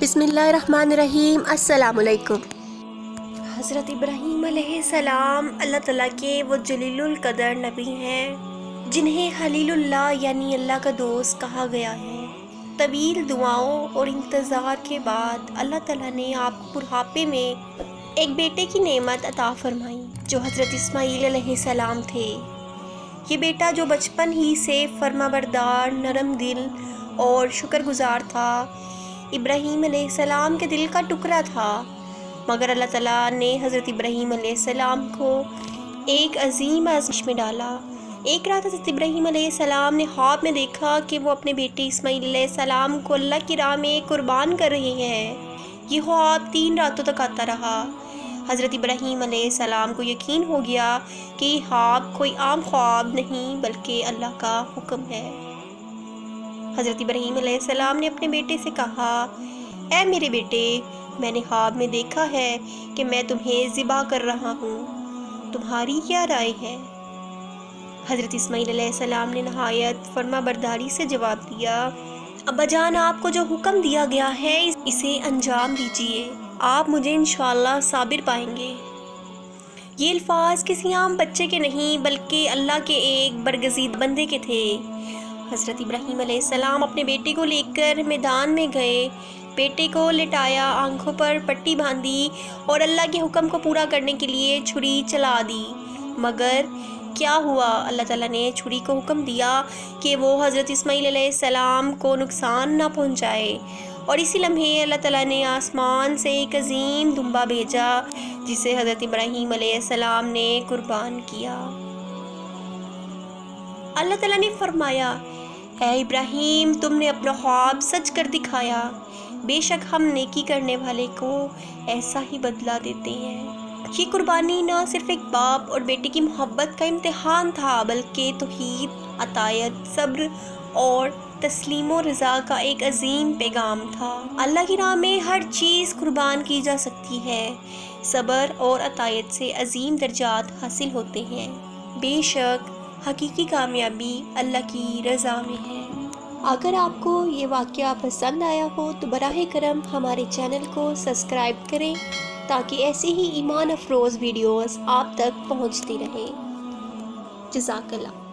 بسم اللہ الرحمن الرحیم۔ السلام علیکم۔ حضرت ابراہیم علیہ السلام اللہ تعالیٰ کے وہ جلیل القدر نبی ہیں جنہیں خلیل اللہ یعنی اللہ کا دوست کہا گیا ہے۔ طویل دعاؤں اور انتظار کے بعد اللہ تعالیٰ نے آپ کو بڑھاپے میں ایک بیٹے کی نعمت عطا فرمائی جو حضرت اسماعیل علیہ السلام تھے۔ یہ بیٹا جو بچپن ہی سے فرما بردار، نرم دل اور شکر گزار تھا، ابراہیم علیہ السلام کے دل کا ٹکڑا تھا، مگر اللہ تعالیٰ نے حضرت ابراہیم علیہ السلام کو ایک عظیم آزمائش میں ڈالا۔ ایک رات حضرت ابراہیم علیہ السلام نے خواب میں دیکھا کہ وہ اپنے بیٹے اسماعیل علیہ السلام کو اللہ کی راہ میں قربان کر رہے ہیں۔ یہ خواب 3 راتوں تک آتا رہا۔ حضرت ابراہیم علیہ السلام کو یقین ہو گیا کہ یہ خواب کوئی عام خواب نہیں بلکہ اللہ کا حکم ہے۔ حضرت ابراہیم علیہ السلام نے اپنے بیٹے سے کہا، اے میرے بیٹے، میں نے خواب میں دیکھا ہے کہ میں تمہیں ذبح کر رہا ہوں، تمہاری کیا رائے ہے؟ حضرت اسماعیل علیہ السلام نے نہایت فرما برداری سے جواب دیا، ابا جان، آپ کو جو حکم دیا گیا ہے اسے انجام دیجیے، آپ مجھے انشاءاللہ صابر پائیں گے۔ یہ الفاظ کسی عام بچے کے نہیں بلکہ اللہ کے ایک برگزید بندے کے تھے۔ حضرت ابراہیم علیہ السلام اپنے بیٹے کو لے کر میدان میں گئے، بیٹے کو لٹایا، آنکھوں پر پٹی باندھی اور اللہ کے حکم کو پورا کرنے کے لیے چھری چلا دی۔ مگر کیا ہوا؟ اللہ تعالیٰ نے چھری کو حکم دیا کہ وہ حضرت اسماعیل علیہ السلام کو نقصان نہ پہنچائے، اور اسی لمحے اللہ تعالیٰ نے آسمان سے ایک عظیم دمبا بھیجا جسے حضرت ابراہیم علیہ السلام نے قربان کیا۔ اللہ تعالیٰ نے فرمایا، اے ابراہیم، تم نے اپنا خواب سچ کر دکھایا، بے شک ہم نیکی کرنے والے کو ایسا ہی بدلہ دیتے ہیں۔ یہ قربانی نہ صرف ایک باپ اور بیٹے کی محبت کا امتحان تھا بلکہ توحید، عطائیت، صبر اور تسلیم و رضا کا ایک عظیم پیغام تھا۔ اللہ کی راہ میں ہر چیز قربان کی جا سکتی ہے، صبر اور عطائیت سے عظیم درجات حاصل ہوتے ہیں۔ بے شک حقیقی کامیابی اللہ کی رضا میں ہے۔ اگر آپ کو یہ واقعہ پسند آیا ہو تو براہ کرم ہمارے چینل کو سبسکرائب کریں تاکہ ایسی ہی ایمان افروز ویڈیوز آپ تک پہنچتی رہیں۔ جزاک اللہ۔